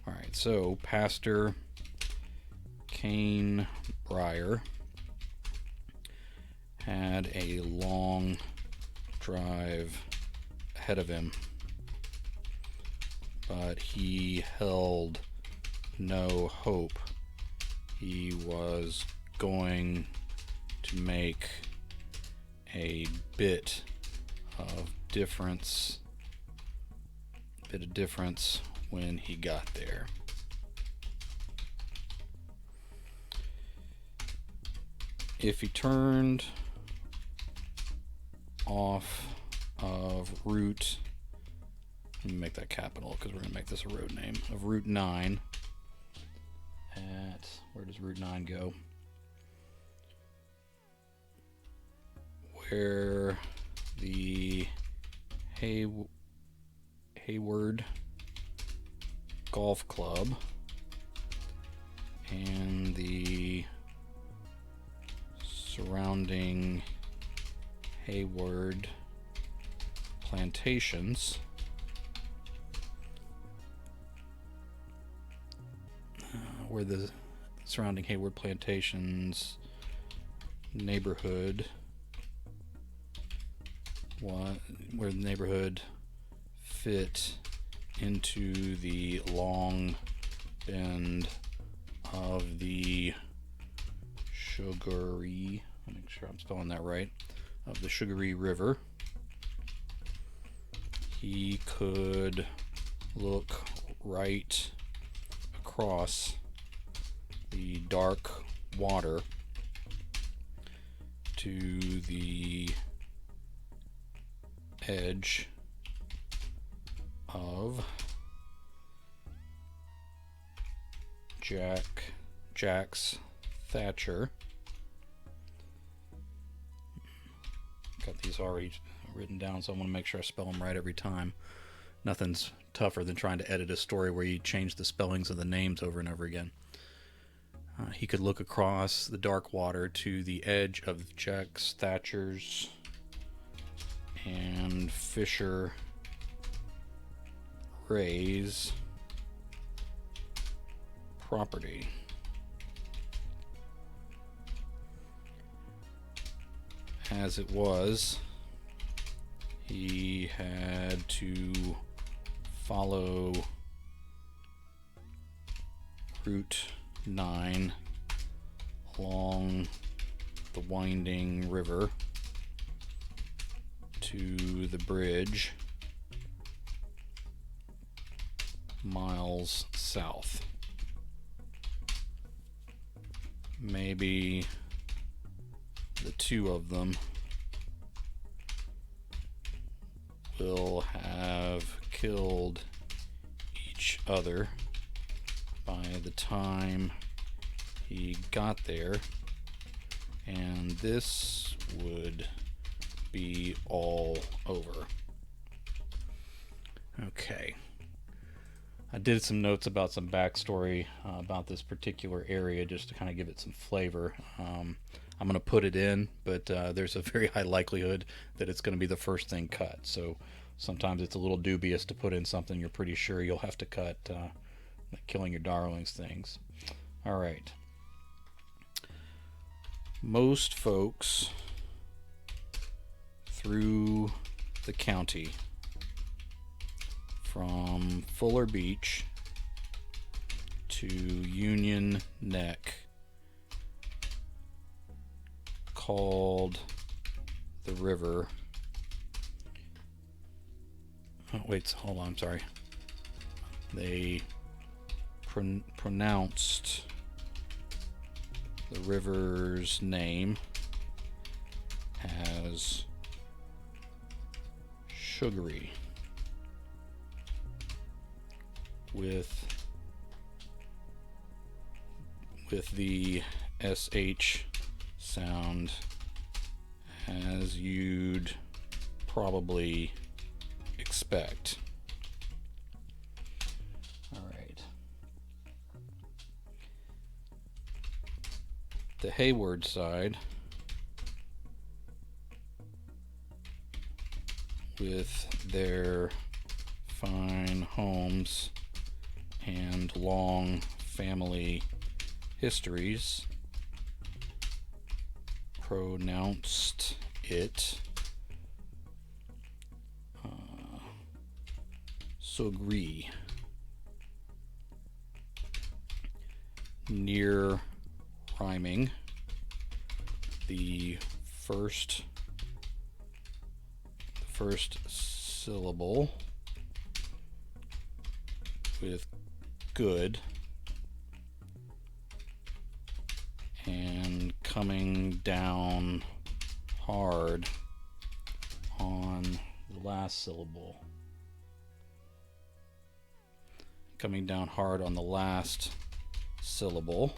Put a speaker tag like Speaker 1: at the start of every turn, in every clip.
Speaker 1: Alright, so Pastor Kane Breyer had a long drive ahead of him, but he held no hope. He was going to make a bit of difference when he got there. If he turned off of Route, let me make that capital because we're going to make this a road name, of Route 9 at, where does Route 9 go? Where the Hayward Golf Club and the surrounding Hayward plantations where the surrounding Hayward plantations neighborhood where the neighborhood fit into the long bend of the Sugary, I'll make sure I'm spelling that right, of the Sugary River. He could look right across the dark water to the edge of Jack's Thatcher. Got these already written down, so I want to make sure I spell them right every time. Nothing's tougher than trying to edit a story where you change the spellings of the names over and over again. He could look across the dark water to the edge of Jack's Thatcher's and Fisher Ray's property. As it was, he had to follow Route 9 along the winding river to the bridge miles south. Maybe the two of them will have killed each other by the time he got there, and this would be all over. Okay. I did some notes about some backstory about this particular area just to kind of give it some flavor. I'm going to put it in, but there's a very high likelihood that it's going to be the first thing cut. So sometimes it's a little dubious to put in something you're pretty sure you'll have to cut, like killing your darlings things. All right. Most folks through the county from Fuller Beach to Union Neck called the river. Oh, wait, hold on, I'm sorry. They pronounced the river's name as Sugary, with the SH sound, as you'd probably expect. All right. The Hayward side, with their fine homes and long family histories pronounced it Sugri, near rhyming the first syllable with good and coming down hard on the last syllable. Coming down hard on the last syllable,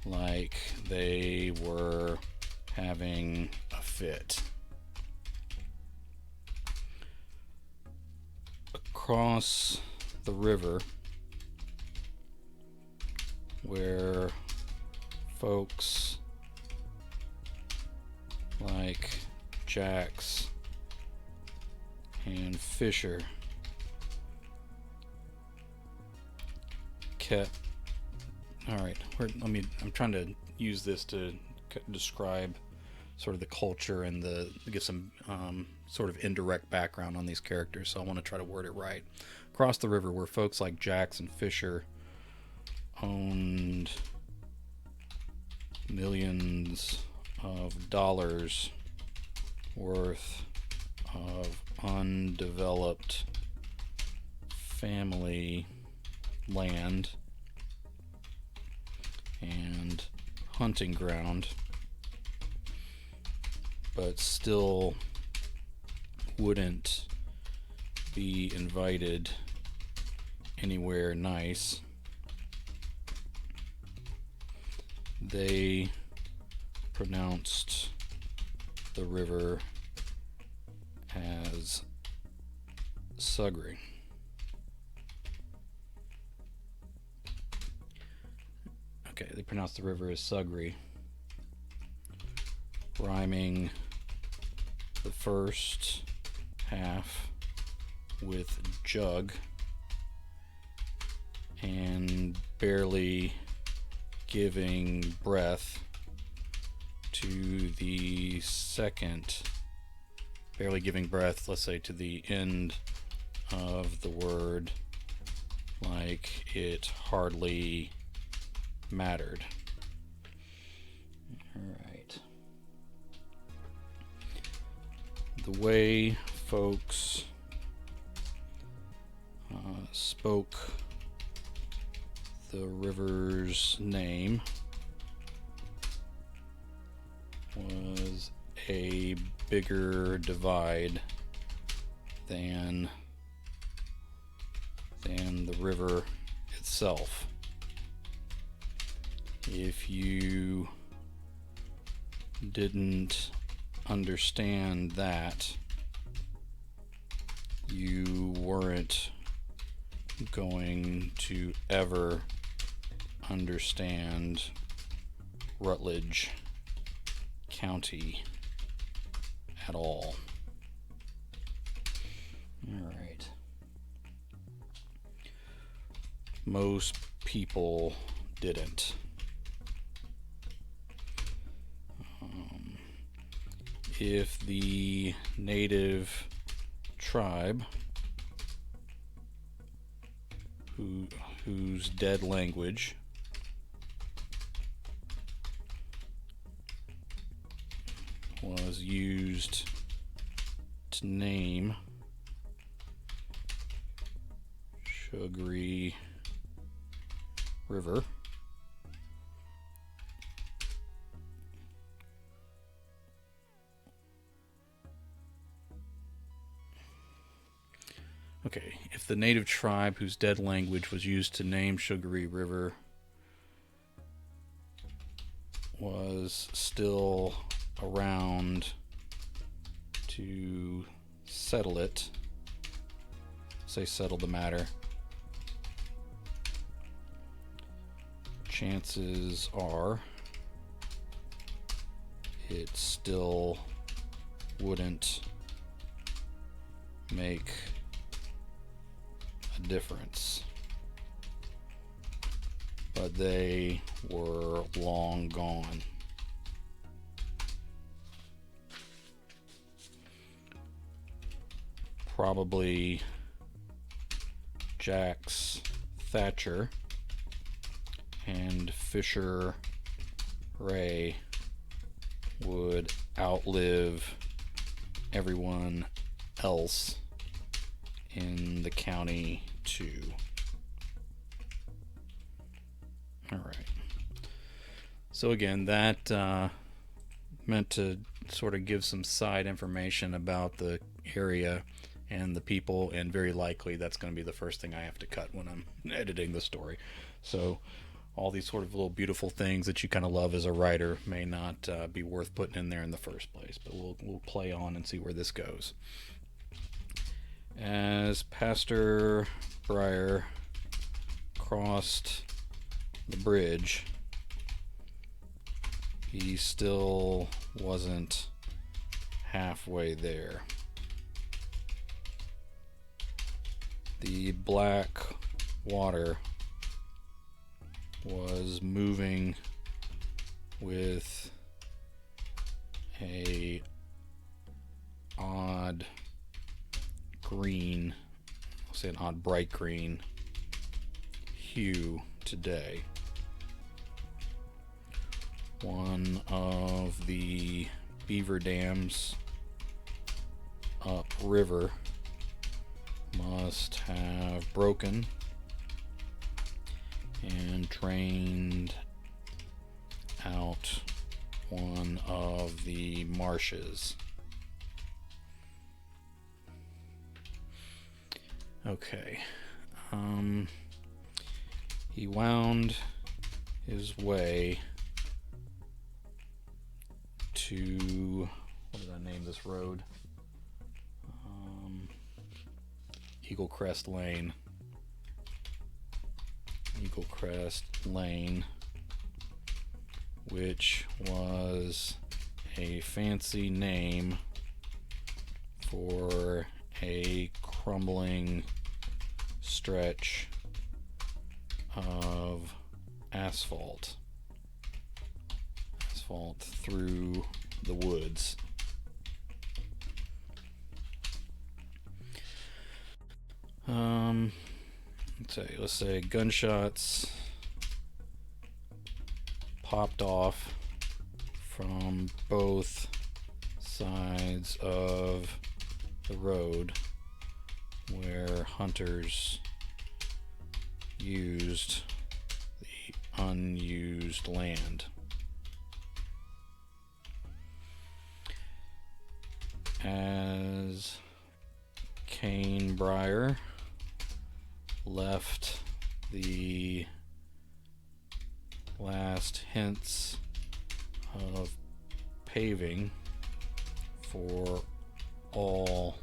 Speaker 1: like they were having a fit. Across the river, where folks like Jacks and Fisher kept. All right, I'm trying to use this to describe sort of the culture and give some sort of indirect background on these characters, so I want to try to word it right. Across the river, where folks like Jacks and Fisher owned millions of dollars worth of undeveloped family land and hunting ground, but still wouldn't be invited anywhere nice. They pronounced the river as Sugri. Okay, they pronounced the river as Sugri, rhyming the first half with jug and barely giving breath to the second, barely giving breath, let's say, to the end of the word, like it hardly mattered. All right. The way folks spoke the river's name was a bigger divide than the river itself. If you didn't understand that, you weren't going to ever understand Rutledge County at all. All right. Most people didn't. If the native tribe whose dead language was used to name Sugri River, okay, if the native tribe whose dead language was used to name Sugri River was still around to settle it, say settle the matter, chances are it still wouldn't make a difference. But they were long gone. Probably Jacks Thatcher and Fisher Ray would outlive everyone else in the county too. All right. So again, that meant to sort of give some side information about the area and the people, and very likely that's going to be the first thing I have to cut when I'm editing the story. So all these sort of little beautiful things that you kind of love as a writer may not be worth putting in there in the first place, but we'll play on and see where this goes. As Pastor Breyer crossed the bridge, he still wasn't halfway there. The black water was moving with a odd green, I'll say an odd bright green hue today. One of the beaver dams upriver must have broken and drained out one of the marshes. Okay. He wound his way to, what did I name this road? Eagle Crest Lane. Eagle Crest Lane, which was a fancy name for a crumbling stretch of asphalt through the woods. Let's say gunshots popped off from both sides of the road where hunters used the unused land. As Kane Breyer left the last hints of paving for all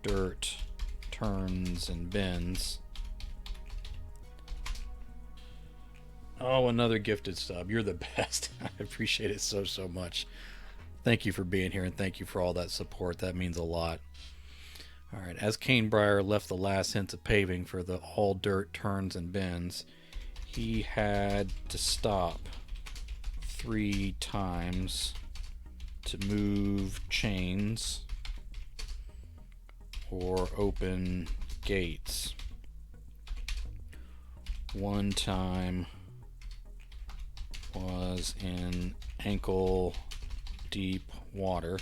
Speaker 1: dirt turns and bends. Oh, another gifted sub. You're the best. I appreciate it so much. Thank you for being here, and thank you for all that support. That means a lot. All right, as Kane Breyer left the last hints of paving for the all dirt turns and bends, he had to stop 3 times to move chains or open gates. One time was in ankle deep water.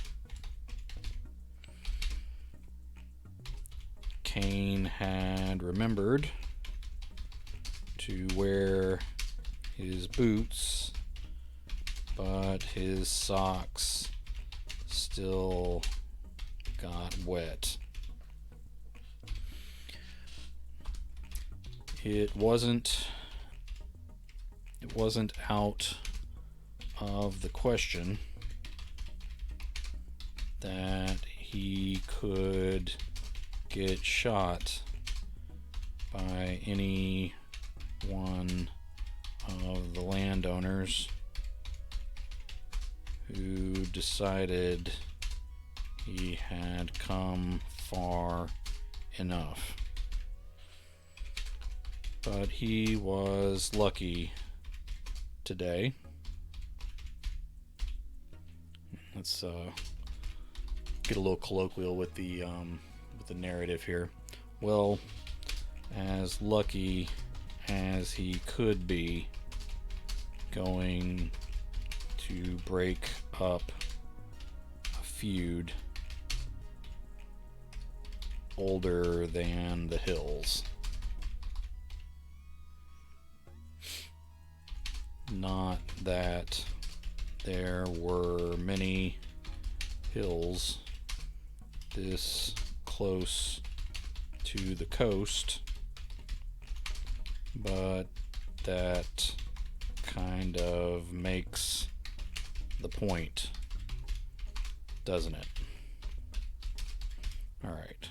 Speaker 1: Kane had remembered to wear his boots, but his socks still got wet. It wasn't out of the question that he could get shot by any one of the landowners who decided he had come far enough. But he was lucky today. Let's get a little colloquial with the narrative here. Well, as lucky as he could be going to break up a feud older than the hills. Not that there were many hills this close to the coast, but that kind of makes the point, doesn't it? Alright.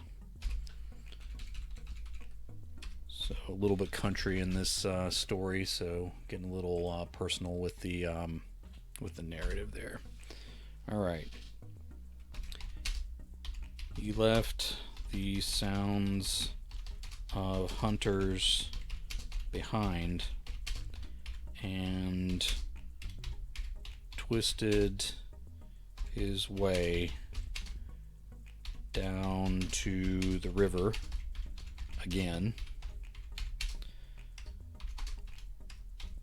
Speaker 1: So a little bit country in this story, so getting a little personal with the narrative there. Alright. He left the sounds of hunters behind and twisted his way down to the river again,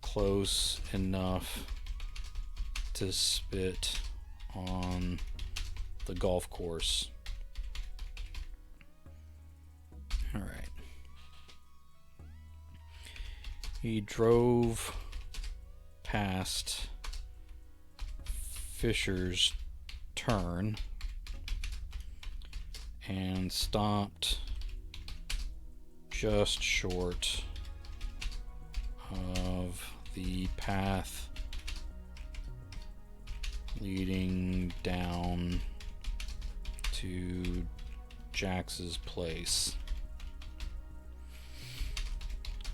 Speaker 1: close enough to spit on the golf course. Alright. He drove past Fisher's Turn and stopped just short of the path leading down to Jax's place.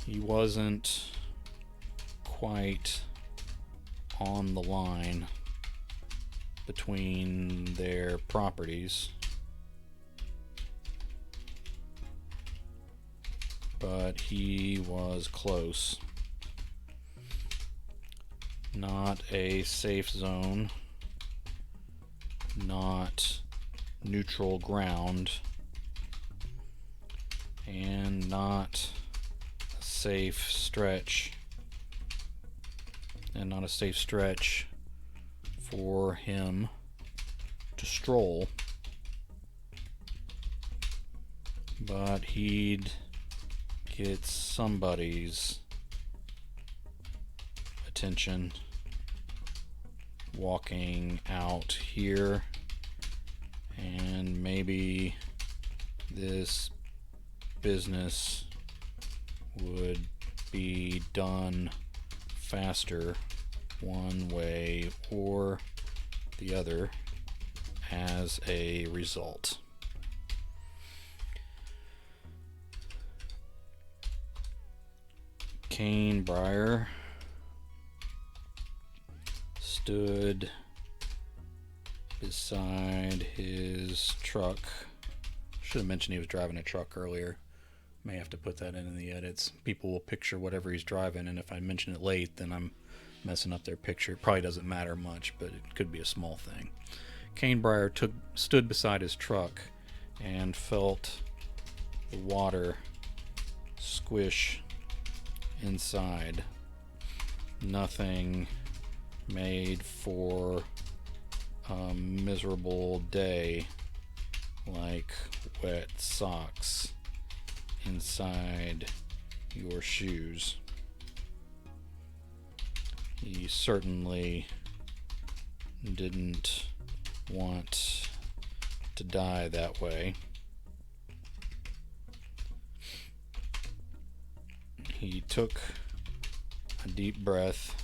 Speaker 1: He wasn't quite on the line between their properties, but he was close. Not a safe zone, not neutral ground, and not a safe stretch, for him to stroll, but he'd get somebody's attention walking out here, and maybe this business would be done faster one way or the other as a result. Kane Breyer stood beside his truck. Should have mentioned he was driving a truck earlier. May have to put that in the edits. People will picture whatever he's driving, and if I mention it late, then I'm messing up their picture. It probably doesn't matter much, but it could be a small thing. Kane Breyer stood beside his truck and felt the water squish inside. Nothing made for a miserable day like wet socks inside your shoes. He certainly didn't want to die that way. He took a deep breath,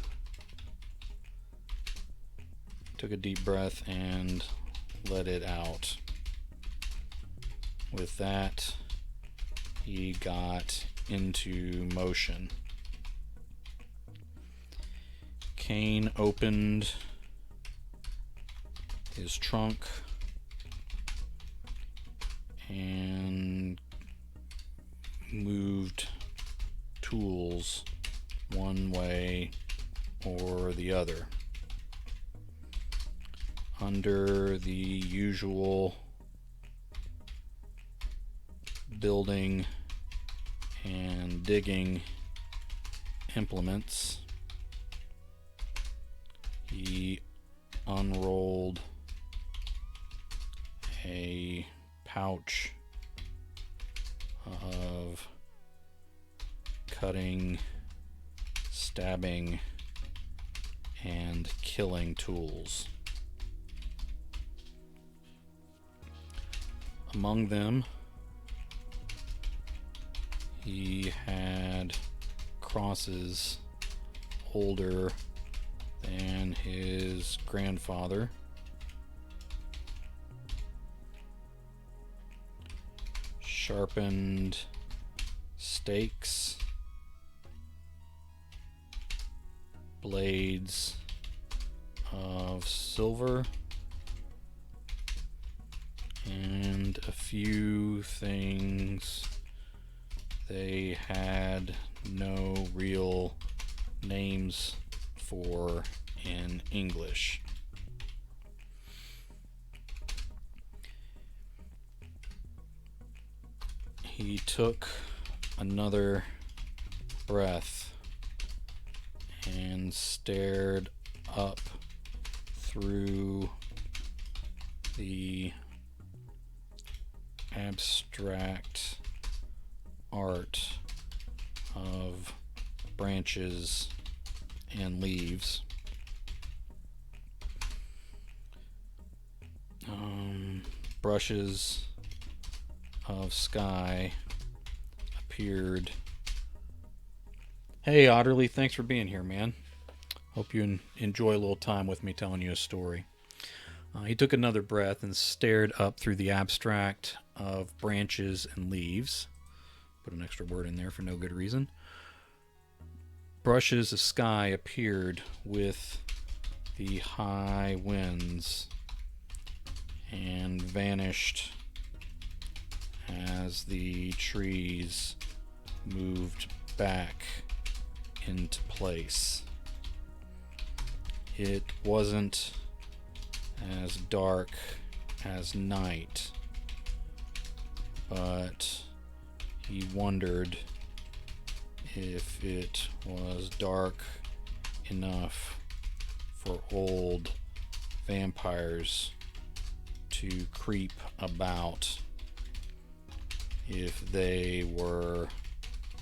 Speaker 1: and let it out. With that, he got into motion. Kane opened his trunk and moved tools one way or the other. Under the usual building and digging implements, he unrolled a pouch of cutting, stabbing, and killing tools. Among them, he had crosses older than his grandfather, sharpened stakes, blades of silver, and a few things they had no real names for in English. He took another breath and stared up through the abstract art of branches and leaves. Brushes of sky appeared. Hey Otterly, thanks for being here, man. Hope you enjoy a little time with me telling you a story. He took another breath and stared up through the abstract of branches and leaves. Put an extra word in there for no good reason. Brushes of sky appeared with the high winds and vanished as the trees moved back into place. It wasn't as dark as night, but he wondered if it was dark enough for old vampires to creep about if they were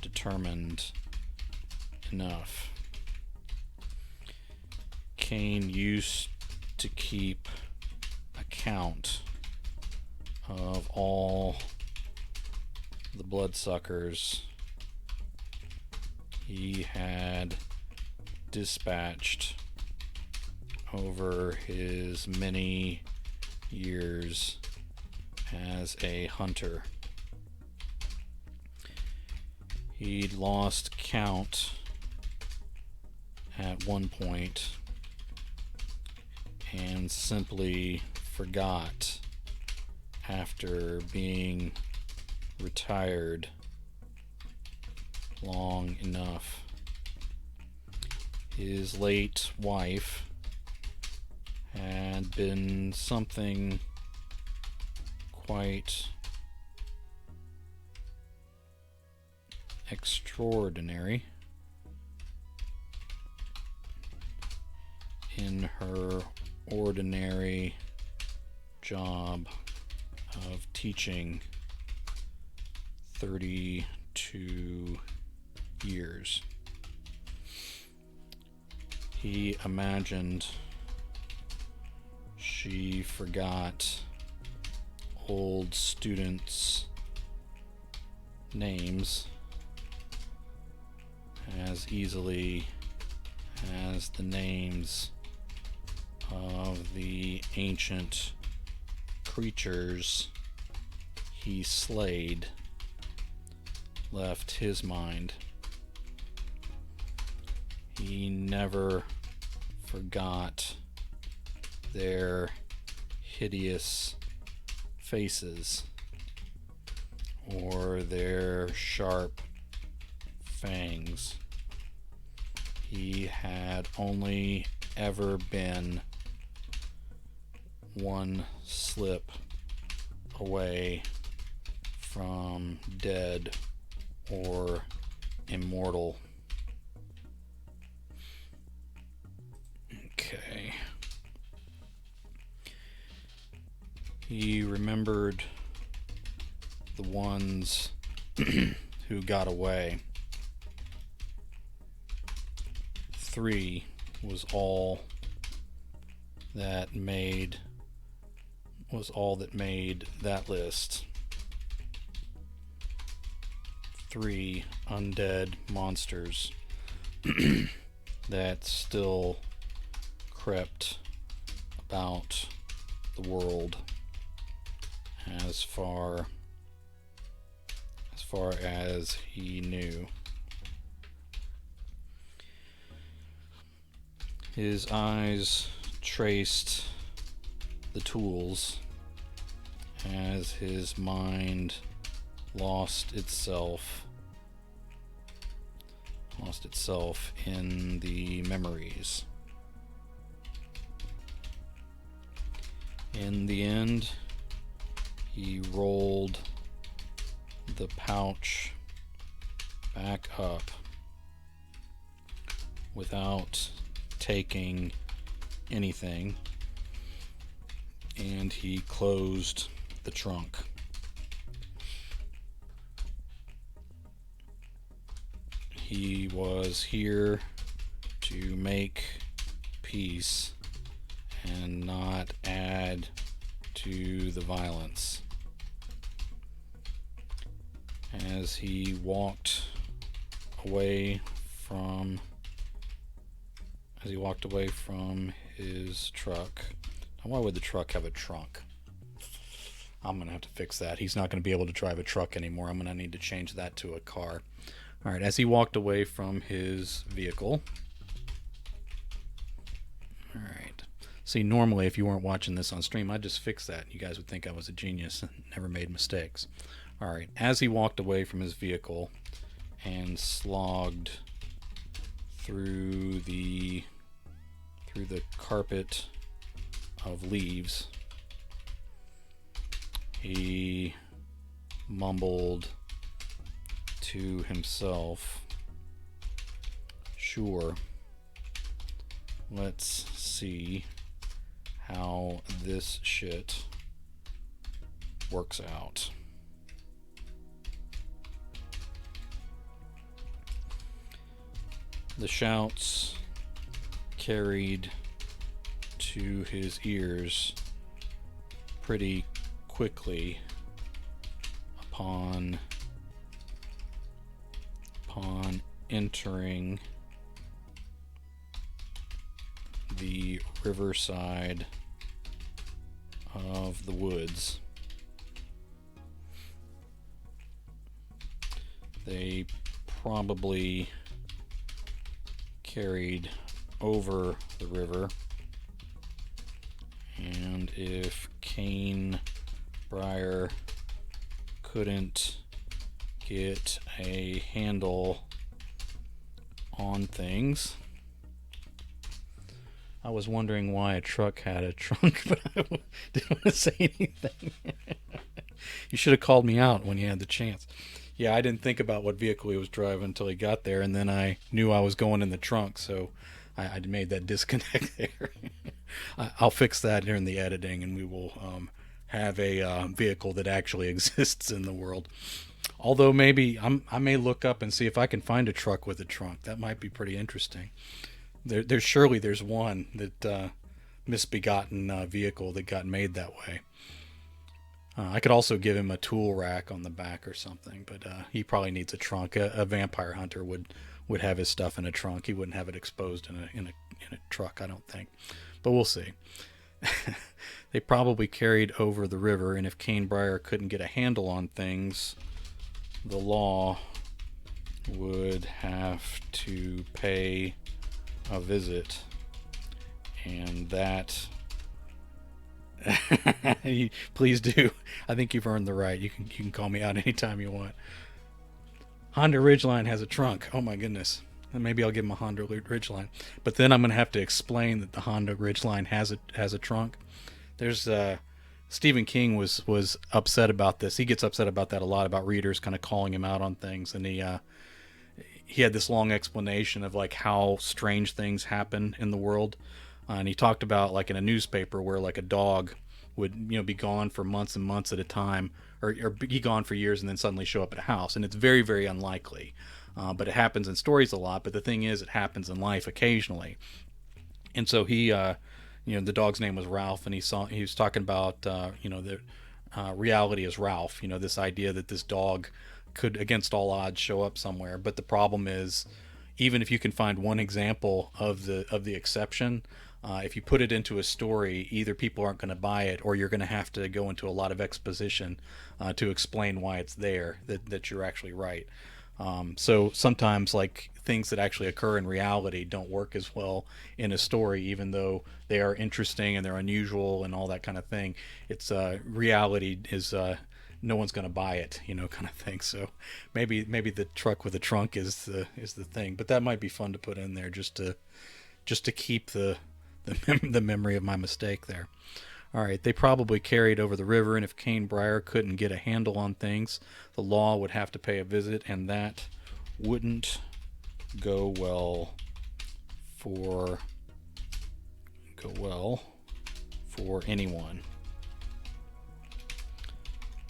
Speaker 1: determined enough. Kane used to keep account of all the bloodsuckers he had dispatched over his many years as a hunter. He'd lost count at one point and simply forgot after being retired long enough. His late wife had been something quite extraordinary in her ordinary job of teaching 32 years. He imagined she forgot old students' names as easily as the names of the ancient creatures he slayed left his mind. He never forgot their hideous faces or their sharp fangs. He had only ever been one slip away from dead or immortal. Okay. He remembered the ones who got away. 3 was all that made that list. 3 undead monsters that still crept about the world as far as he knew. His eyes traced the tools as his mind lost itself in the memories. In the end, he rolled the pouch back up without taking anything, and he closed the trunk. He was here to make peace and not add to the violence. As he walked away from his truck. Now, why would the truck have a trunk? I'm gonna have to fix that. He's not gonna be able to drive a truck anymore. I'm gonna need to change that to a car. All right, as he walked away from his vehicle. All right. See, normally if you weren't watching this on stream, I'd just fix that. You guys would think I was a genius and never made mistakes. All right, as he walked away from his vehicle and slogged through the carpet of leaves, he mumbled to himself, "Sure, let's see how this shit works out." The shouts carried to his ears pretty quickly upon entering the riverside of the woods. They probably carried over the river, and if Cane Briar couldn't get a handle on things. I was wondering why a truck had a trunk, but I didn't want to say anything. You should have called me out when you had the chance. Yeah, I didn't think about what vehicle he was driving until he got there, and then I knew I was going in the trunk, so I made that disconnect there. I'll fix that during the editing, and we will have a vehicle that actually exists in the world. Although maybe I may look up and see if I can find a truck with a trunk. That might be pretty interesting. There's surely one that misbegotten vehicle that got made that way. I could also give him a tool rack on the back or something, but he probably needs a trunk. A vampire hunter would have his stuff in a trunk. He wouldn't have it exposed in a truck, I don't think. But we'll see. They probably carried over the river, and if Cane Briar couldn't get a handle on things, the law would have to pay a visit, and that Please do. I think you've earned the right. You can call me out anytime you want. Honda Ridgeline has a trunk. Oh my goodness. Maybe I'll give him a Honda Ridgeline, but then I'm gonna have to explain that the Honda Ridgeline has a trunk. There's Stephen King was upset about this. He gets upset about that a lot, about readers kind of calling him out on things, and he had this long explanation of like how strange things happen in the world, and he talked about like in a newspaper where like a dog would be gone for months and months at a time, or be gone for years and then suddenly show up at a house, and it's very very unlikely, but it happens in stories a lot. But the thing is, it happens in life occasionally, and so the dog's name was Ralph, and he was talking about the reality is Ralph. This idea that this dog could, against all odds, show up somewhere. But the problem is, even if you can find one example of the exception, if you put it into a story, either people aren't going to buy it, or you're going to have to go into a lot of exposition to explain why it's there, that you're actually right. So sometimes, like, things that actually occur in reality don't work as well in a story, even though they are interesting and they're unusual and all that kind of thing. It's reality is no one's going to buy it, kind of thing. So maybe the truck with a trunk is the thing, but that might be fun to put in there just to keep the memory of my mistake there. All right, they probably carried over the river, and if Kane Breyer couldn't get a handle on things, the law would have to pay a visit, and that wouldn't go well for anyone.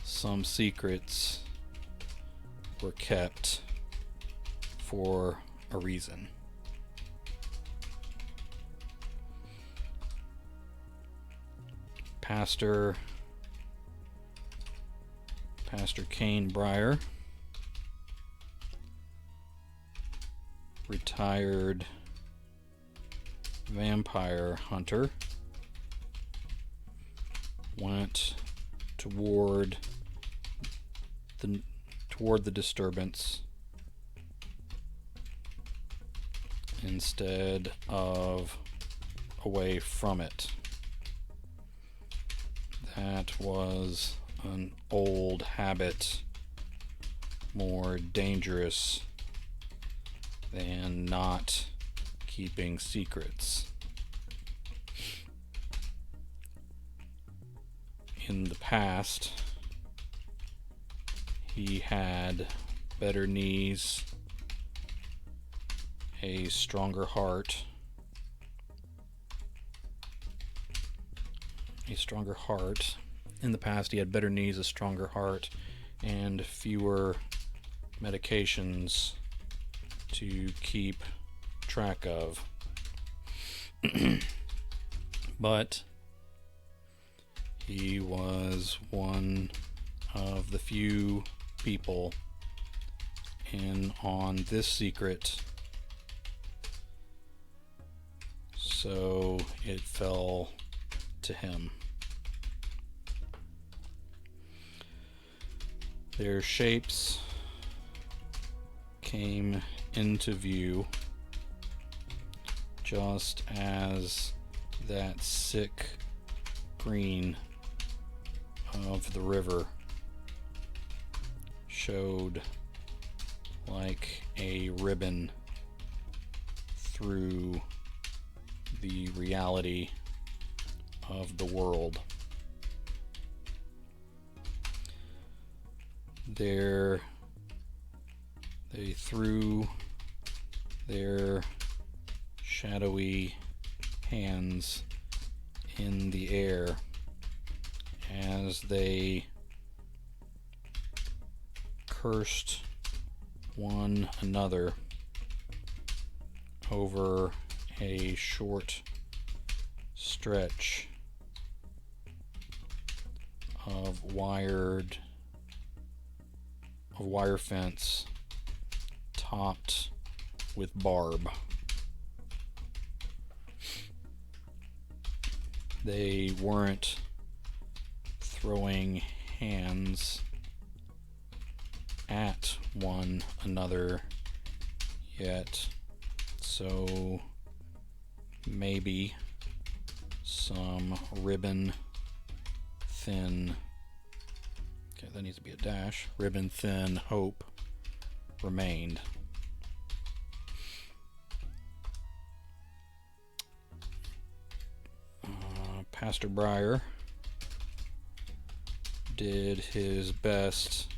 Speaker 1: Some secrets were kept for a reason. Pastor Kane Breyer, retired vampire hunter, went toward the disturbance instead of away from it. That was an old habit, more dangerous than not keeping secrets. In the past, he had better knees, a stronger heart, In the past, he had better knees, a stronger heart, and fewer medications to keep track of. But he was one of the few people in on this secret, so it fell to him. Their shapes came into view just as that sick green of the river showed like a ribbon through the reality of the world. They threw their shadowy hands in the air as they cursed one another over a short stretch of wire fence topped with barb. They weren't throwing hands at one another yet, so maybe some ribbon thin, okay, that needs to be a dash, ribbon thin hope remained. Pastor Breyer did his best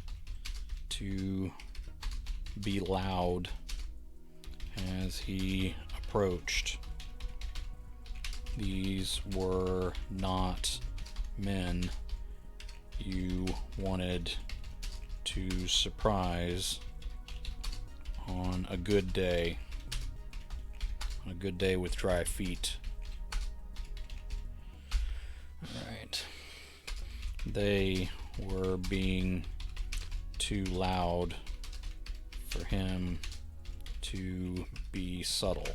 Speaker 1: to be loud as he approached. These were not men you wanted to surprise on a good day with dry feet. Alright. They were being too loud for him to be subtle.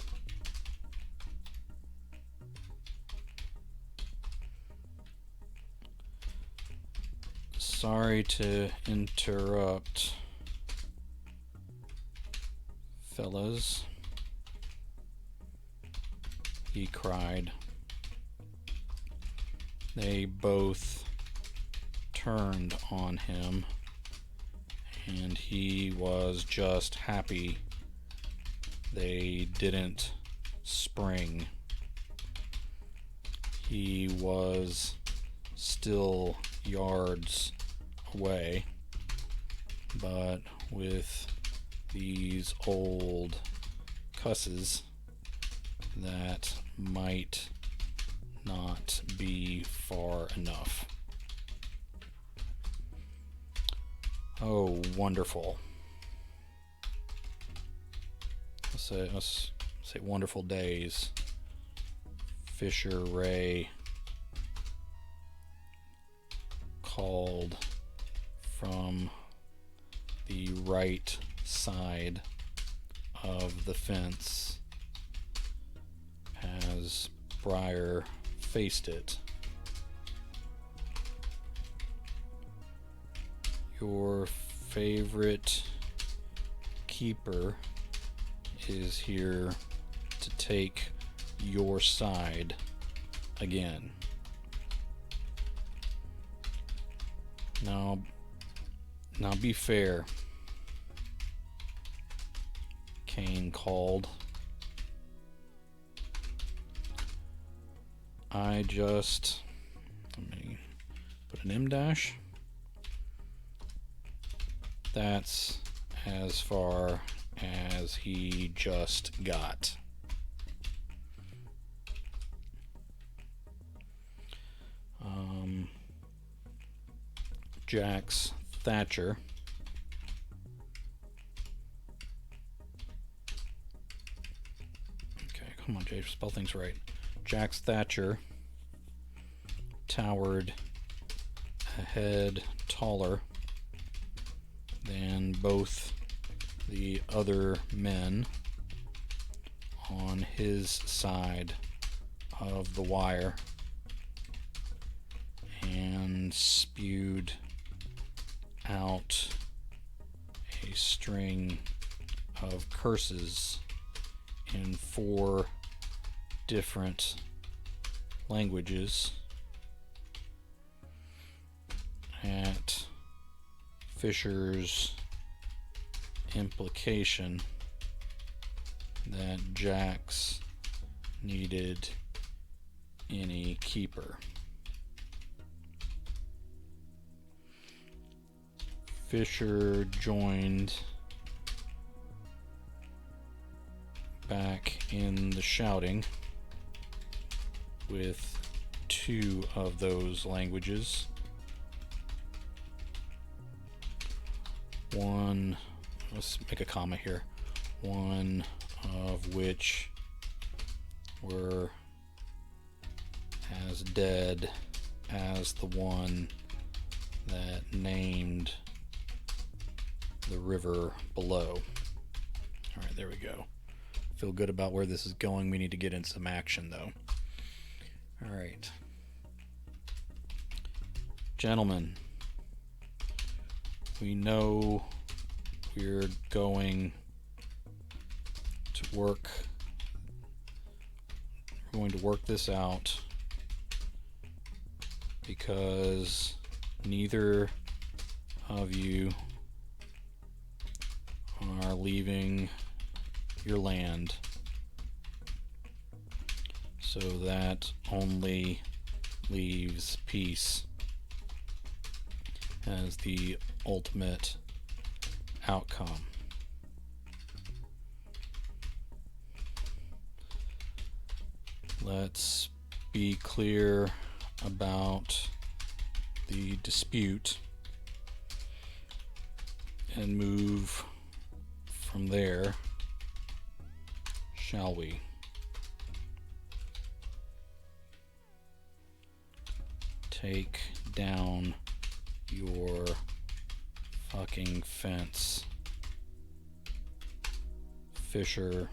Speaker 1: Sorry to interrupt, fellas, he cried. They both turned on him, and he was just happy they didn't spring. He was still yards away, but with these old cusses, that might not be far enough. Oh, wonderful. Let's say wonderful days. Fisher Ray called from the right side of the fence as Breyer faced it. Your favorite keeper is here to take your side again. Now be fair, Kane called. Let me put an M dash. That's as far as he just got. Jax Thatcher come on, Jay, spell things right. Jax Thatcher towered a head taller than both the other men on his side of the wire and spewed out a string of curses in 4 different languages at Fisher's implication that Jax needed any keeper. Fisher joined back in the shouting with 2 of those languages. One, let's make a comma here, one of which were as dead as the one that named the river below. Alright, there we go. Feel good about where this is going. We need to get in some action though. Alright. Gentlemen, we know we're going to work this out because neither of you are leaving your land, so that only leaves peace as the ultimate outcome. Let's be clear about the dispute and move from there, shall we? Take down your fucking fence, Fisher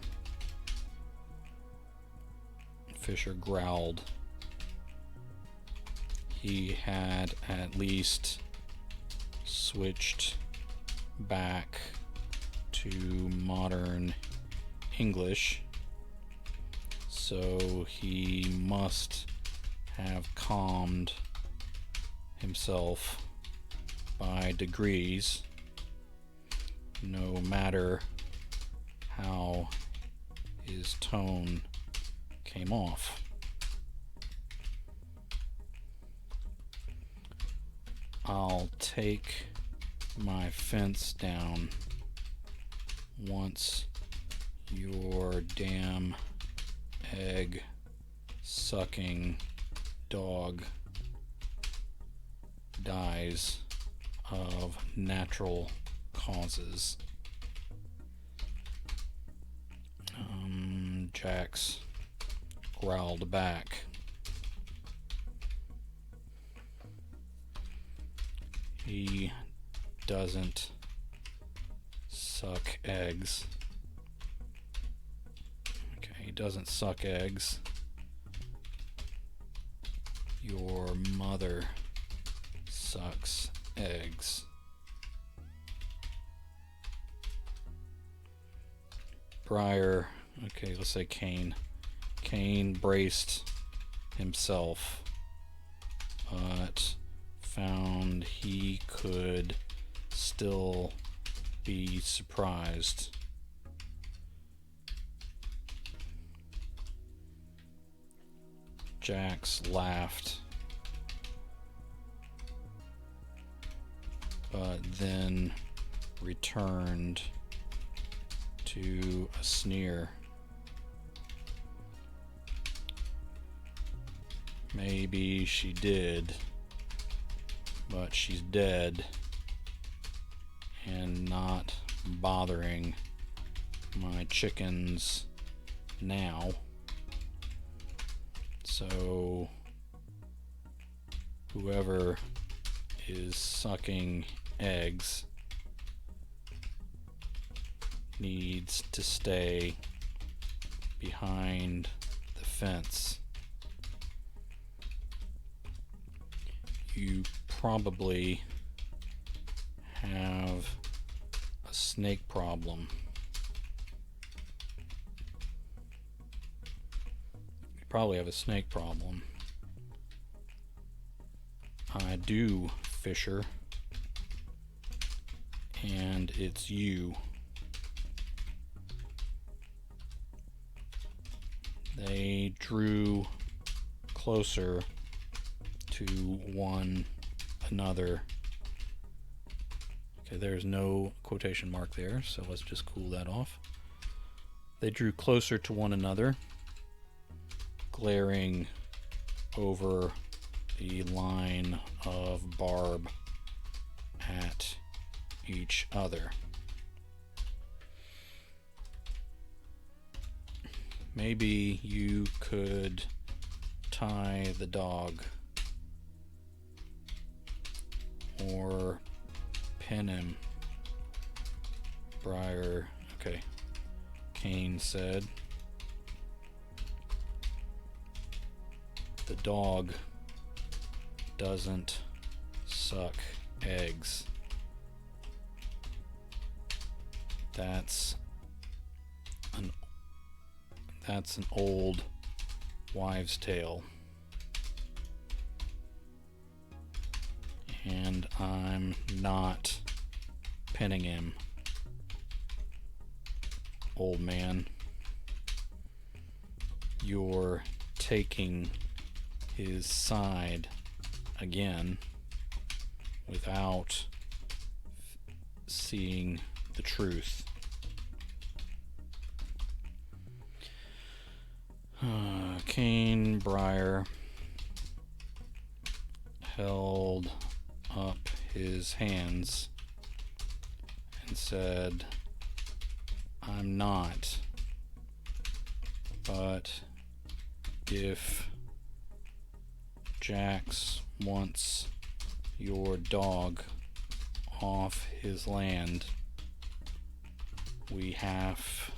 Speaker 1: growled. He had at least switched back to modern English, so he must have calmed himself by degrees, no matter how his tone came off. I'll take my fence down once your damn egg sucking dog dies of natural causes. Jax growled back. He doesn't suck eggs. Okay, he doesn't suck eggs. Your mother sucks eggs. Briar, okay, let's say Cain. Cain braced himself, but found he could still be surprised. Jax laughed, but then returned to a sneer. Maybe she did, but she's dead and not bothering my chickens now. So whoever is sucking eggs needs to stay behind the fence. You probably have a snake problem. You probably have a snake problem. I do, Fisher. And it's you. They drew closer to one another. Okay, there's no quotation mark there, so let's just cool that off. They drew closer to one another, glaring over the line of barb at each other. Maybe you could tie the dog or pin him, Briar. Okay, Cain said. The dog doesn't suck eggs. That's an old wives' tale. and I'm not pinning him, old man. You're taking his side again without seeing the truth. Cain Breyer held up his hands and said, I'm not, but if Jax wants your dog off his land, we have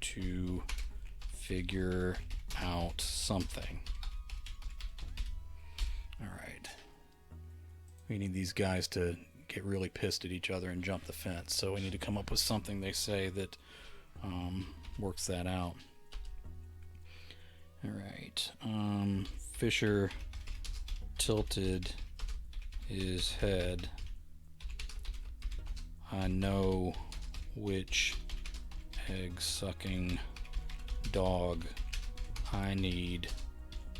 Speaker 1: to figure out something. Alright. We need these guys to get really pissed at each other and jump the fence, so we need to come up with something they say that works that out. Alright. Fisher tilted his head. I know which egg-sucking dog I need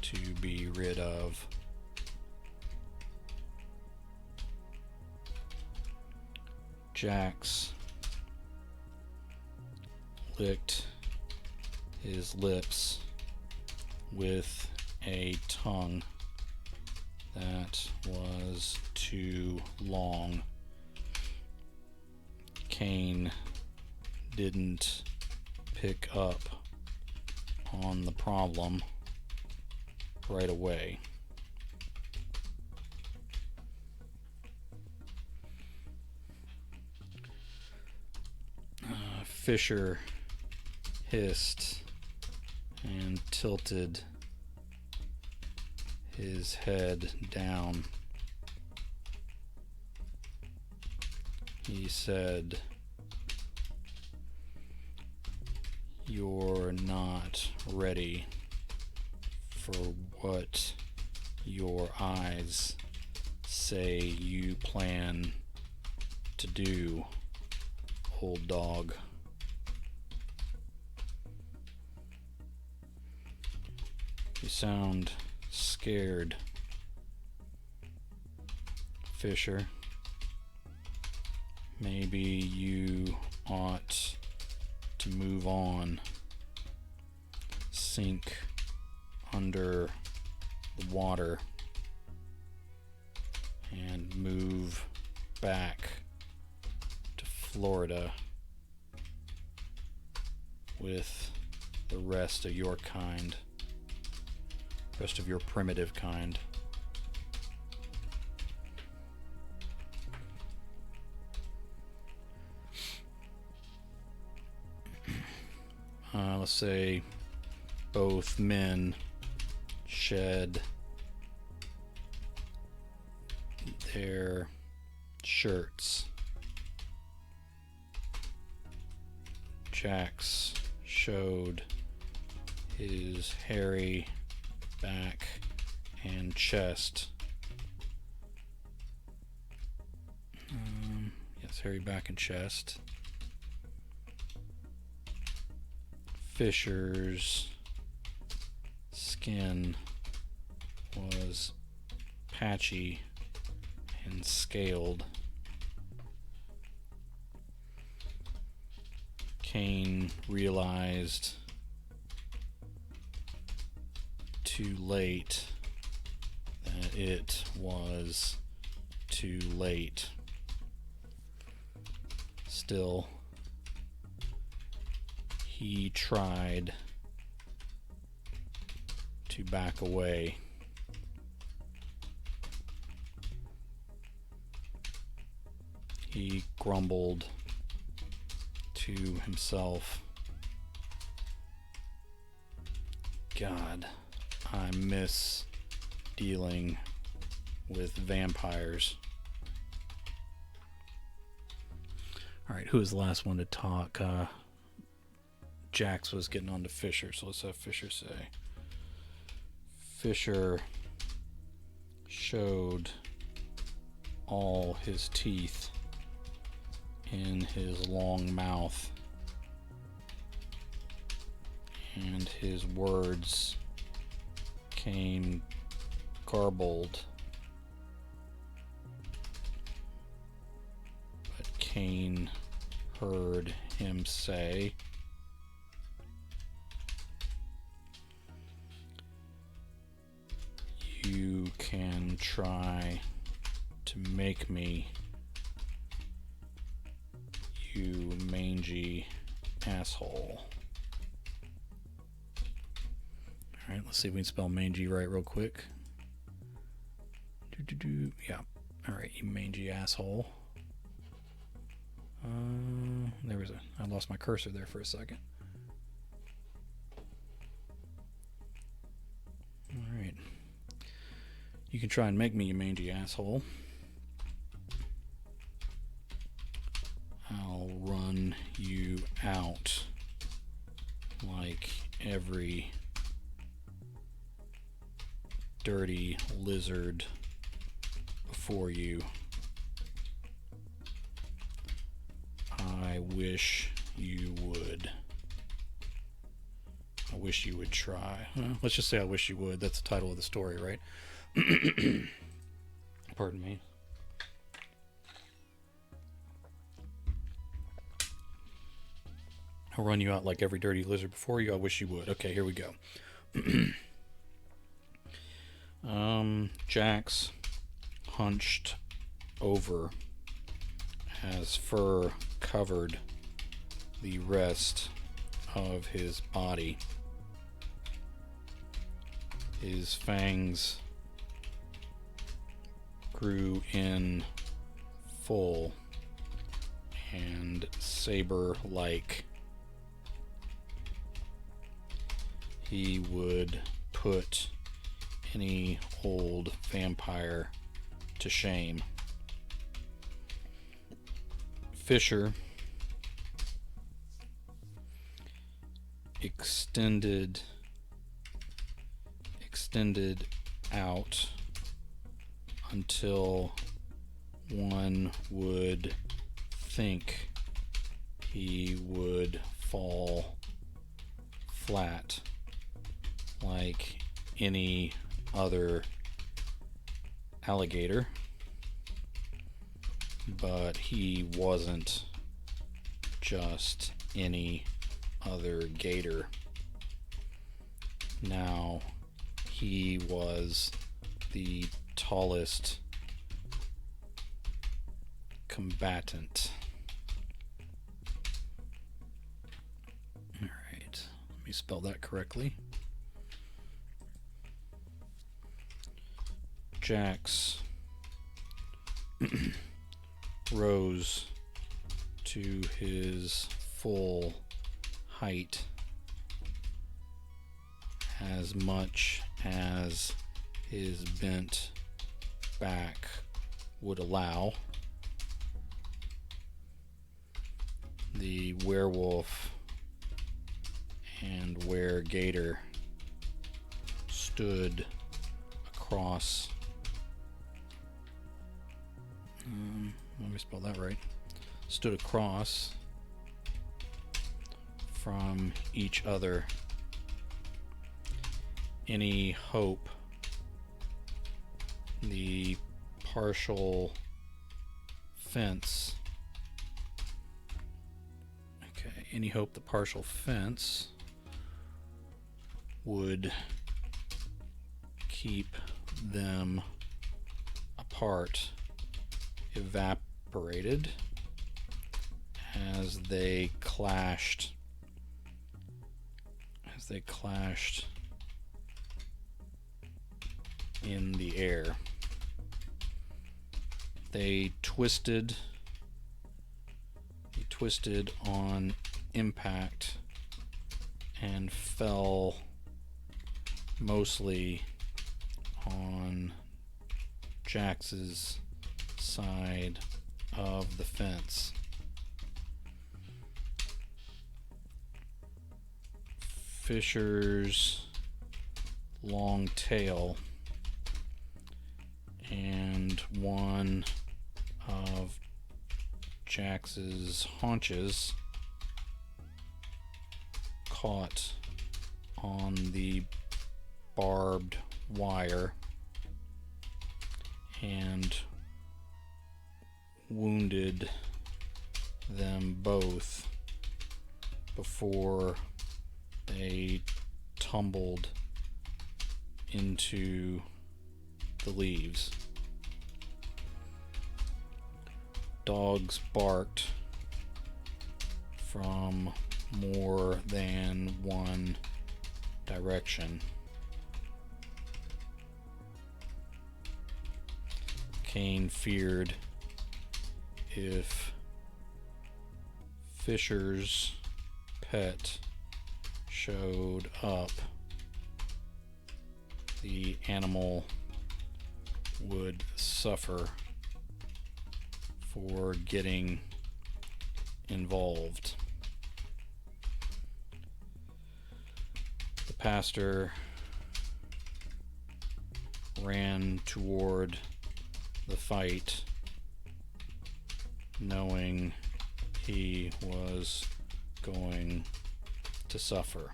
Speaker 1: to be rid of. Jax licked his lips with a tongue that was too long. Cain didn't pick up on the problem right away. Fisher hissed and tilted his head down. He said, "You're not ready for what your eyes say you plan to do, old dog." You sound scared, Fisher. Maybe you ought to move on, sink under the water, and move back to Florida with the rest of your kind. Rest of your primitive kind. Let's say both men shed their shirts. Jax showed his hairy back and chest. Yes, hairy back and chest. Fisher's skin was patchy and scaled. Cain realized too late that it was too late. Still, he tried to back away. He grumbled to himself, "God, I miss dealing with vampires." Alright, who was the last one to talk? Jax was getting on to Fisher, so let's have Fisher say. Fisher showed all his teeth in his long mouth, and his words came garbled. But Cain heard him say, "You can try to make me, you mangy asshole." Alright, let's see if we can spell mangy right real quick. Yeah. Alright, you mangy asshole. I lost my cursor there for a second. Alright. You can try and make me, you mangy asshole. I'll run you out like every dirty lizard before you. I wish you would. I wish you would try. Let's just say I wish you would. That's the title of the story, right? Pardon me. I'll run you out like every dirty lizard before you. I wish you would. Okay, here we go. Jax hunched over as fur covered the rest of his body. His fangs grew in full and saber-like. He would put any old vampire to shame. Fisher extended out until one would think he would fall flat like any other alligator, but he wasn't just any other gator. Now he was the tallest combatant. All right, let me spell that correctly. Jax rose to his full height as much as his bent back would allow. The werewolf and were-gator stood across. Let me spell that right. Stood across from each other. Any hope the partial fence would keep them apart evaporated as they clashed in the air. They twisted on impact and fell mostly on Jax's side of the fence. Fisher's long tail and one Jax's haunches caught on the barbed wire and wounded them both before they tumbled into the leaves. Dogs barked from more than one direction. Cain feared if Fisher's pet showed up, the animal would suffer for getting involved. The pastor ran toward the fight, knowing he was going to suffer.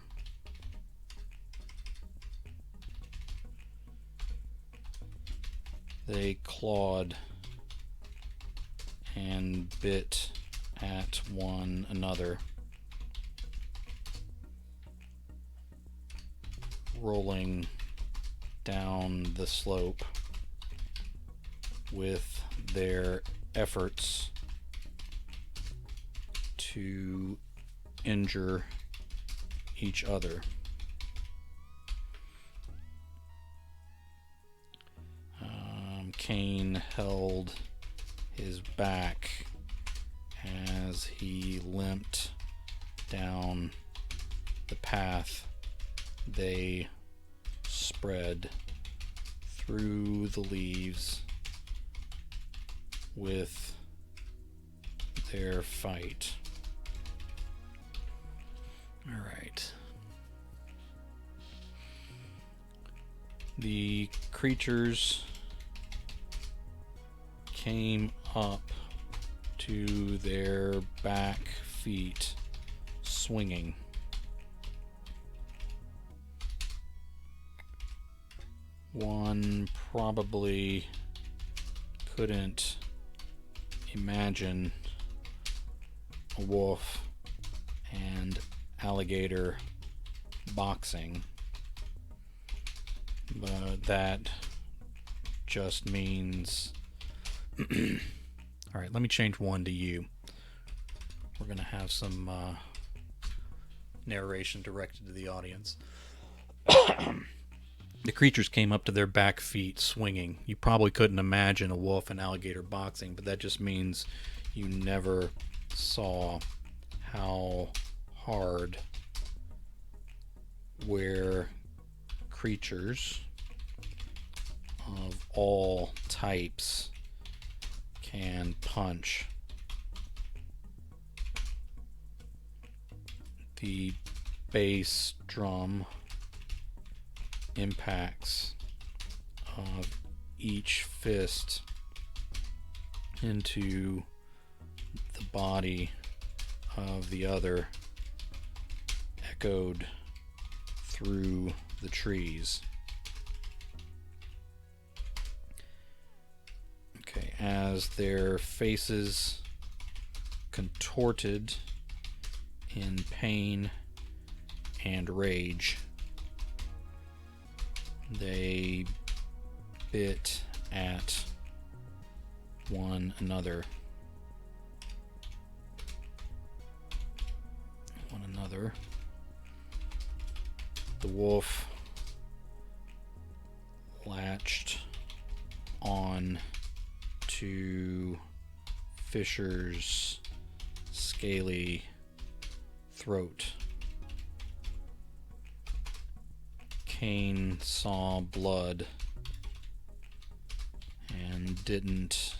Speaker 1: They clawed and bit at one another, rolling down the slope with their efforts to injure each other. Cain held his back as he limped down the path they spread through the leaves with their fight. All right. The creatures came up to their back feet, swinging. One probably couldn't imagine a wolf and alligator boxing, but that just means all right, let me change one to you. We're gonna have some narration directed to the audience. The creatures came up to their back feet swinging. You probably couldn't imagine a wolf and alligator boxing, but that just means you never saw how hard where creatures of all types can punch. The bass drum impacts of each fist into the body of the other echoed through the trees. Okay, as their faces contorted in pain and rage, they bit at one another. The wolf latched on to Fisher's scaly throat. Cain saw blood and didn't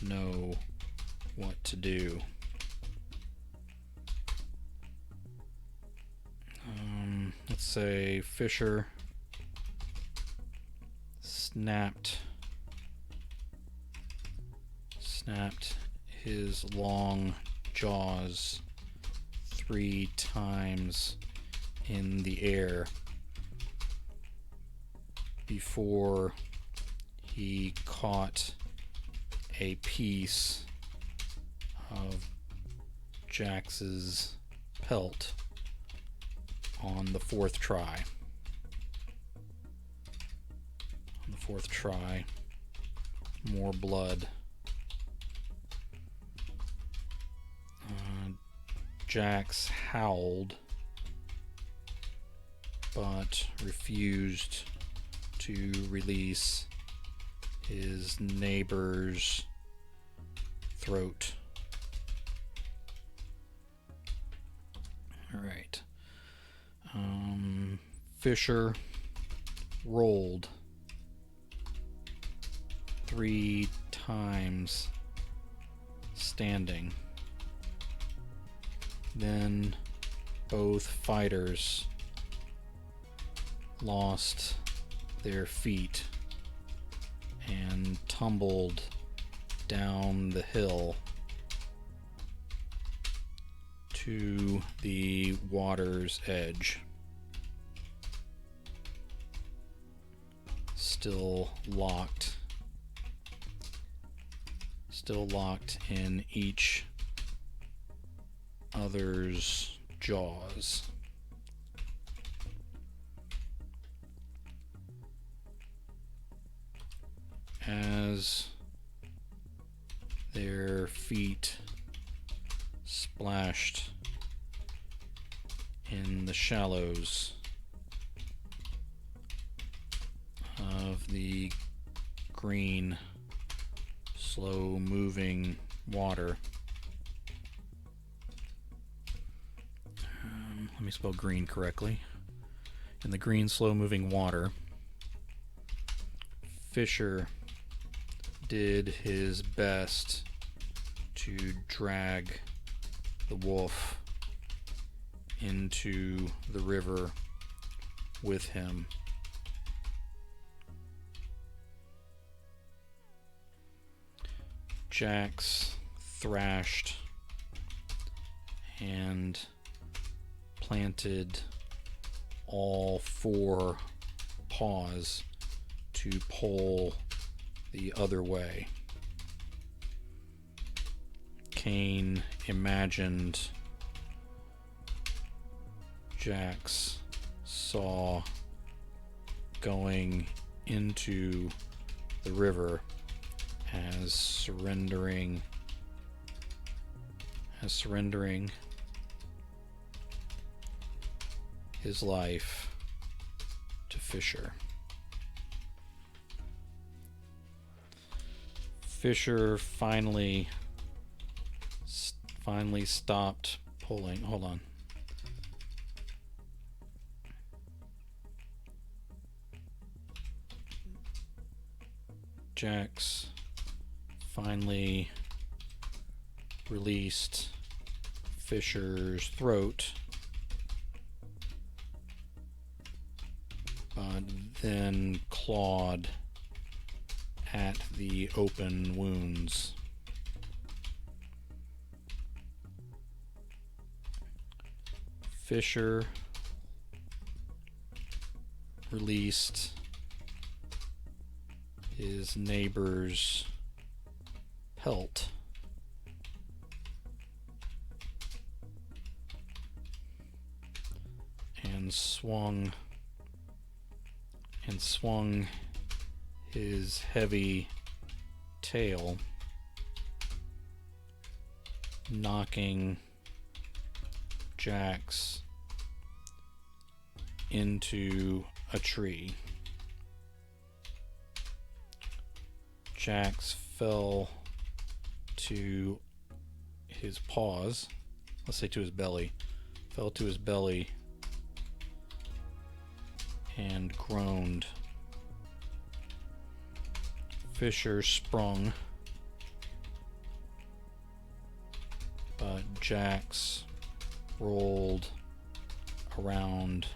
Speaker 1: know what to do. Let's say Fisher snapped his long jaws 3 times in the air before he caught a piece of Jax's pelt on the 4th try. On the 4th try, more blood. Jax howled, but refused to release his neighbor's throat. All right. Fisher rolled 3 times standing. Then both fighters lost their feet and tumbled down the hill to the water's edge. Still locked in each other's jaws. As their feet splashed in the shallows of the green, slow-moving water. Let me spell green correctly. In the green, slow-moving water, Fisher did his best to drag the wolf into the river with him. Jax thrashed and planted all 4 paws to pull the other way. Cain imagined Jax saw going into the river as surrendering his life to Fisher. Fisher finally stopped pulling. Hold on. Jax finally released Fisher's throat, but then clawed at the open wounds. Fisher released his neighbor's pelt and swung his heavy tail, knocking Jax into a tree. Jax fell to his paws, let's say to his belly, fell to his belly and groaned. Fisher sprung, but Jax rolled around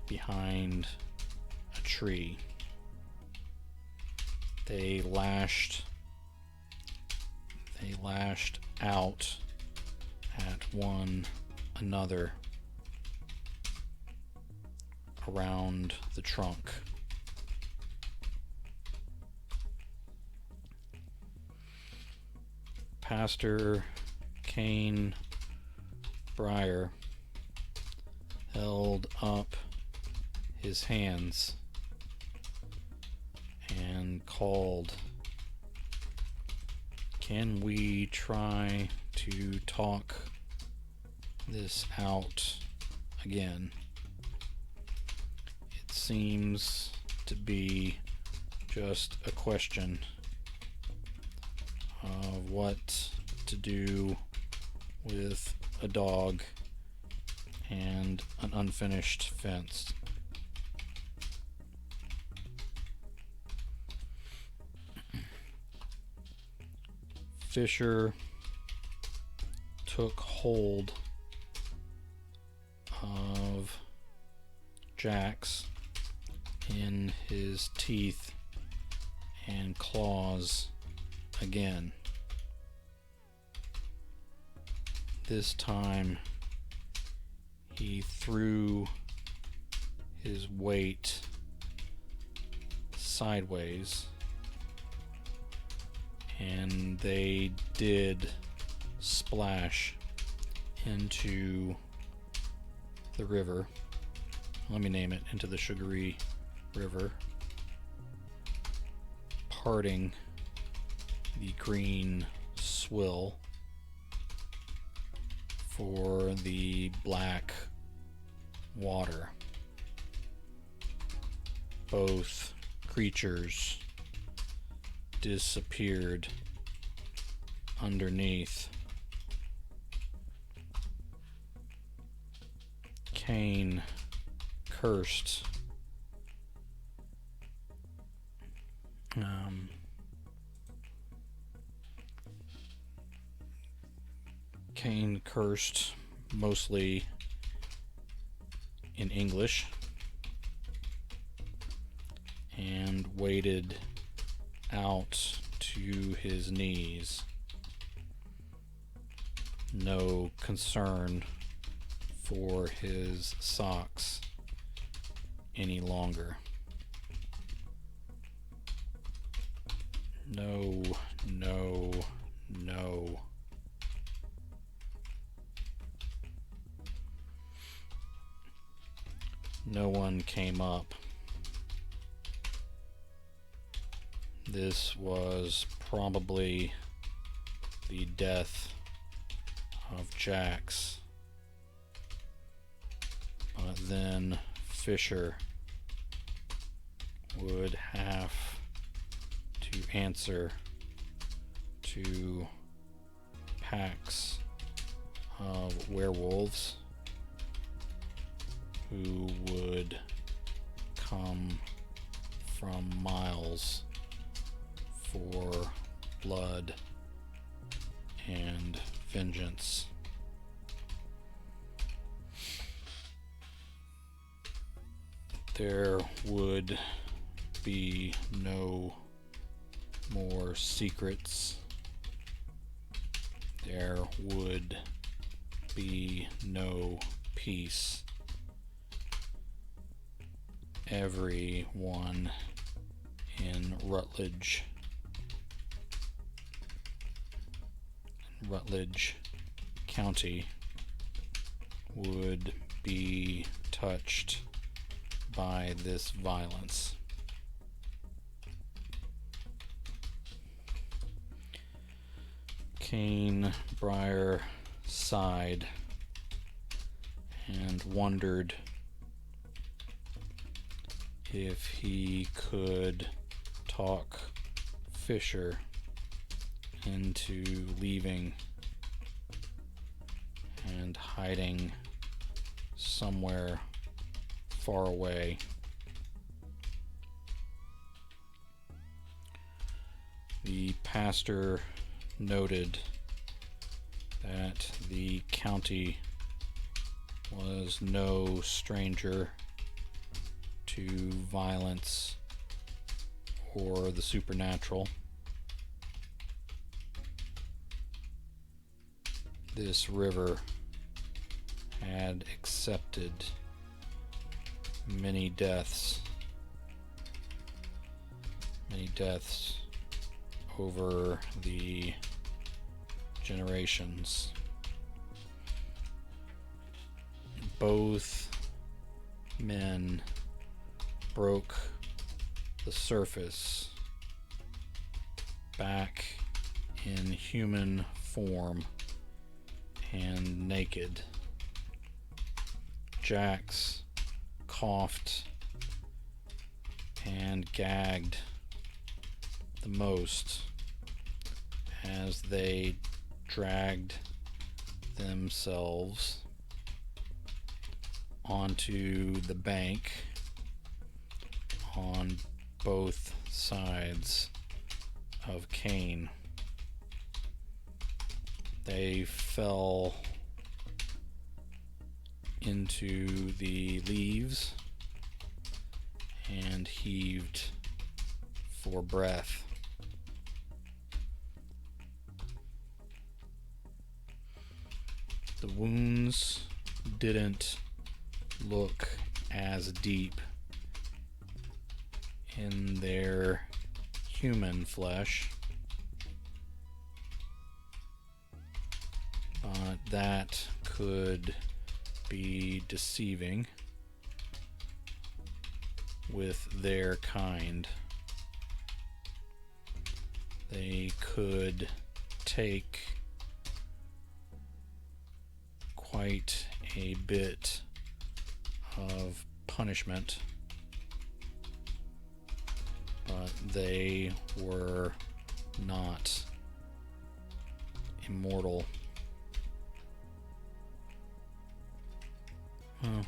Speaker 1: behind a tree. They lashed They lashed out at one another around the trunk. Pastor Kane Breyer held up his hands and called, "Can we try to talk this out again? It seems to be just a question of what to do with a dog and an unfinished fence." Fisher took hold of Jack's in his teeth and claws again. This time he threw his weight sideways, and they did splash into the river. Let me name it, into the sugary river, parting the green swill for the black water. Both creatures disappeared underneath. Cain cursed. Cain cursed mostly in English and waded out to his knees. No concern for his socks any longer. No, no, no. No one came up. This was probably the death of Jax. But then Fisher would have to answer to packs of werewolves who would come from miles for blood and vengeance. There would be no more secrets. There would be no peace. Everyone in Rutledge County would be touched by this violence. Kane Breyer sighed and wondered if he could talk Fisher into leaving and hiding somewhere far away. The pastor noted that the county was no stranger to violence or the supernatural. this river had accepted many deaths over the generations. Both men broke the surface back in human form and naked. Jax coughed and gagged the most as they dragged themselves onto the bank on both sides of Cain. They fell into the leaves and heaved for breath. The wounds didn't look as deep in their human flesh, but that could be deceiving with their kind. They could take quite a bit of punishment, but they were not immortal.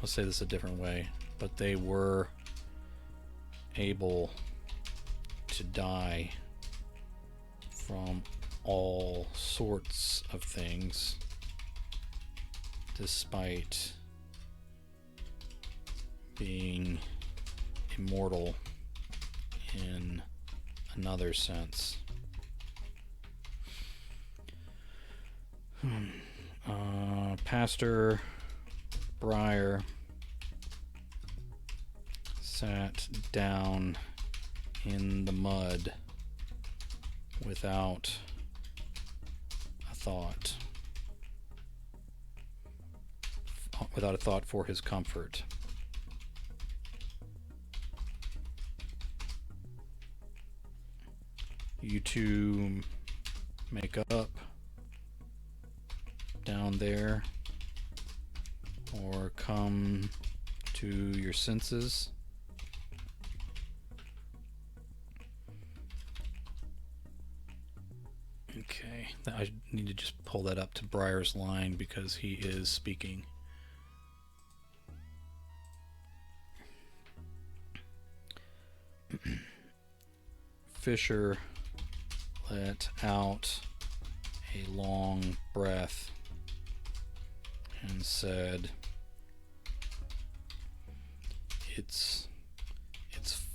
Speaker 1: Let's say this a different way, but they were able to die from all sorts of things despite being immortal in another sense. Pastor Breyer sat down in the mud without a thought for his comfort. You two make up down there or come to your senses. Okay, I need to just pull that up to Breyer's line because he is speaking. Fisher let out a long breath and said, It's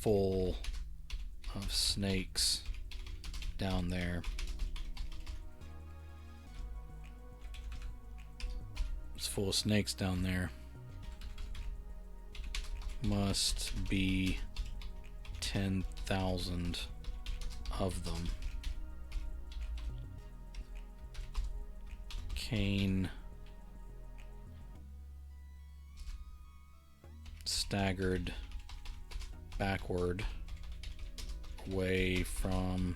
Speaker 1: full of snakes down there. It's full of snakes down there. Must be 10,000 of them. Cain staggered backward away from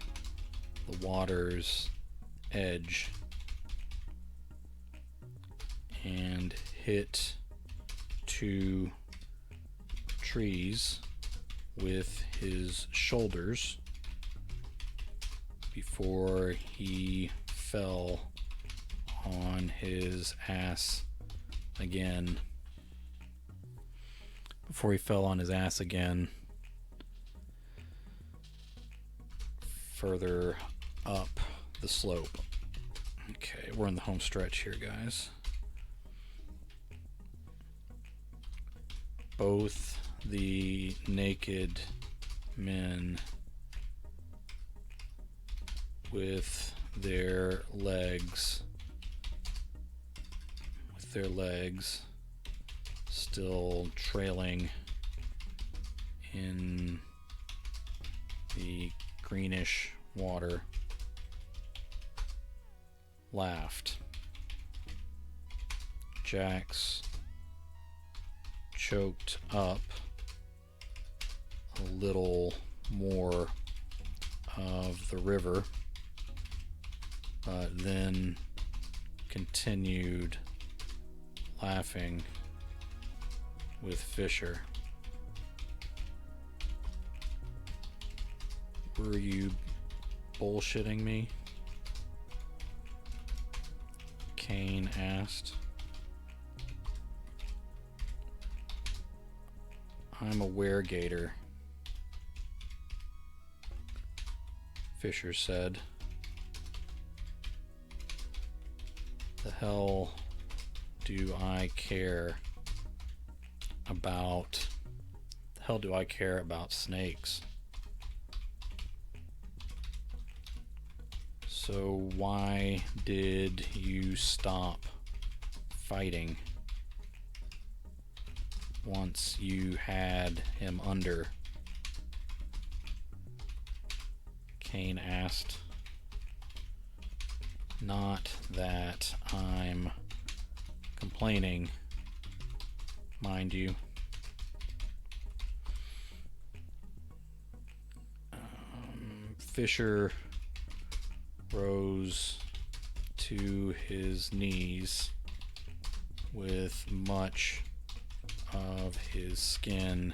Speaker 1: the water's edge and hit two trees with his shoulders before he fell on his ass again. Further up the slope. Okay, we're in the home stretch here, guys. Both the naked men with their legs with their legs still trailing in the greenish water, laughed. Jax choked up a little more of the river, but then continued laughing with Fisher. Were you bullshitting me? Kane asked. I'm a weregator, Fisher said. The hell do I care about snakes? So why did you stop fighting once you had him under? Kane asked. Not that I'm complaining, mind you. Fisher rose to his knees with much of his skin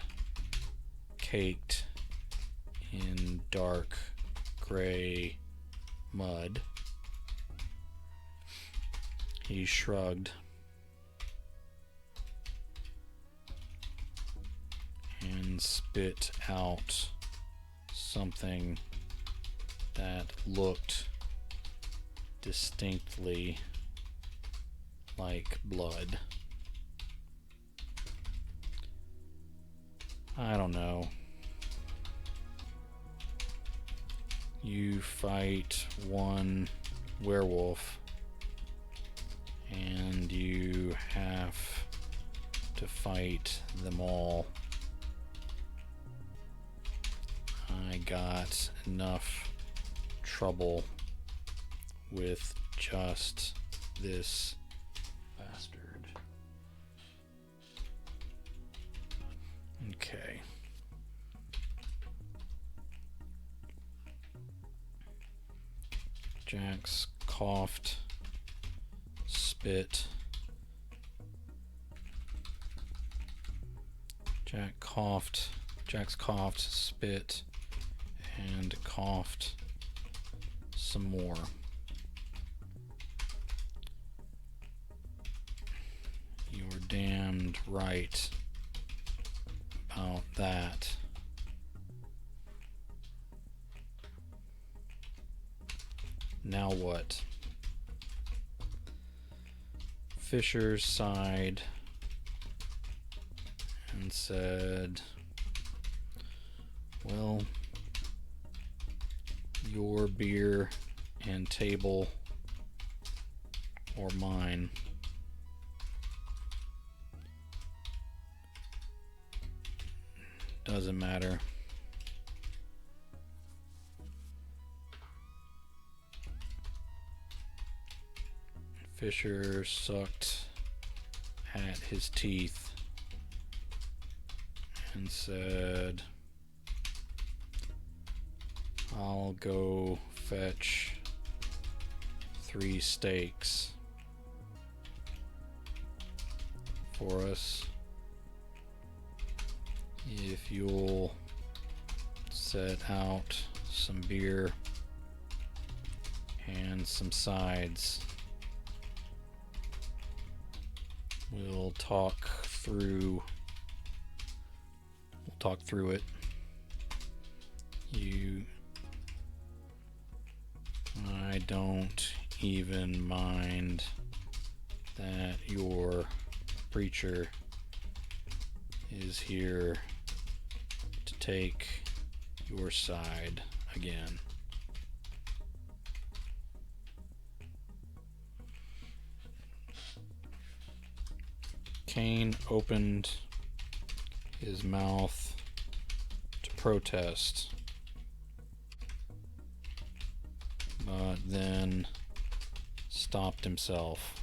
Speaker 1: caked in dark gray mud. He shrugged and spit out something that looked distinctly like blood. I don't know. You fight one werewolf and you have to fight them all. I got enough trouble with just this bastard. Okay. Jax coughed, spit. Jax coughed, spit, and coughed some more. You were damned right about that. Now what? Fisher sighed and said, well, your beer and table or mine. Doesn't matter. Fisher sucked at his teeth and said, I'll go fetch 3 steaks for us if you'll set out some beer and some sides. We'll talk through it. I don't even mind that your preacher is here to take your side again. Cain opened his mouth to protest, but then stopped himself.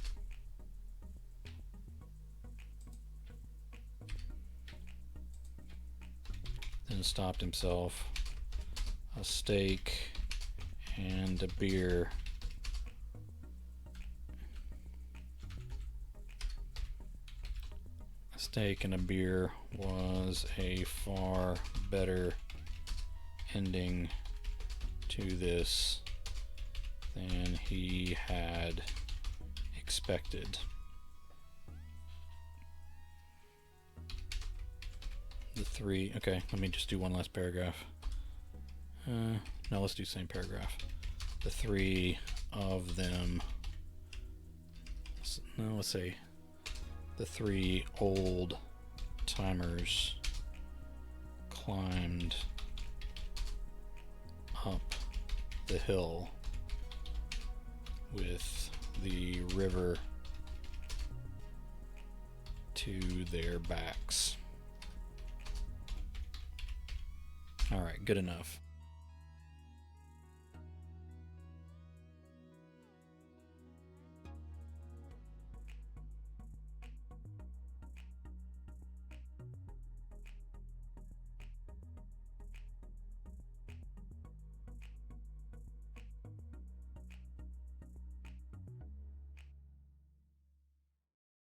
Speaker 1: A steak and a beer. A steak and a beer was a far better ending to this than he had expected. Okay, let me just do one last paragraph. No, let's do same paragraph. The three of them, no, let's say the three old timers climbed up the hill with the river to their backs. All right, good enough.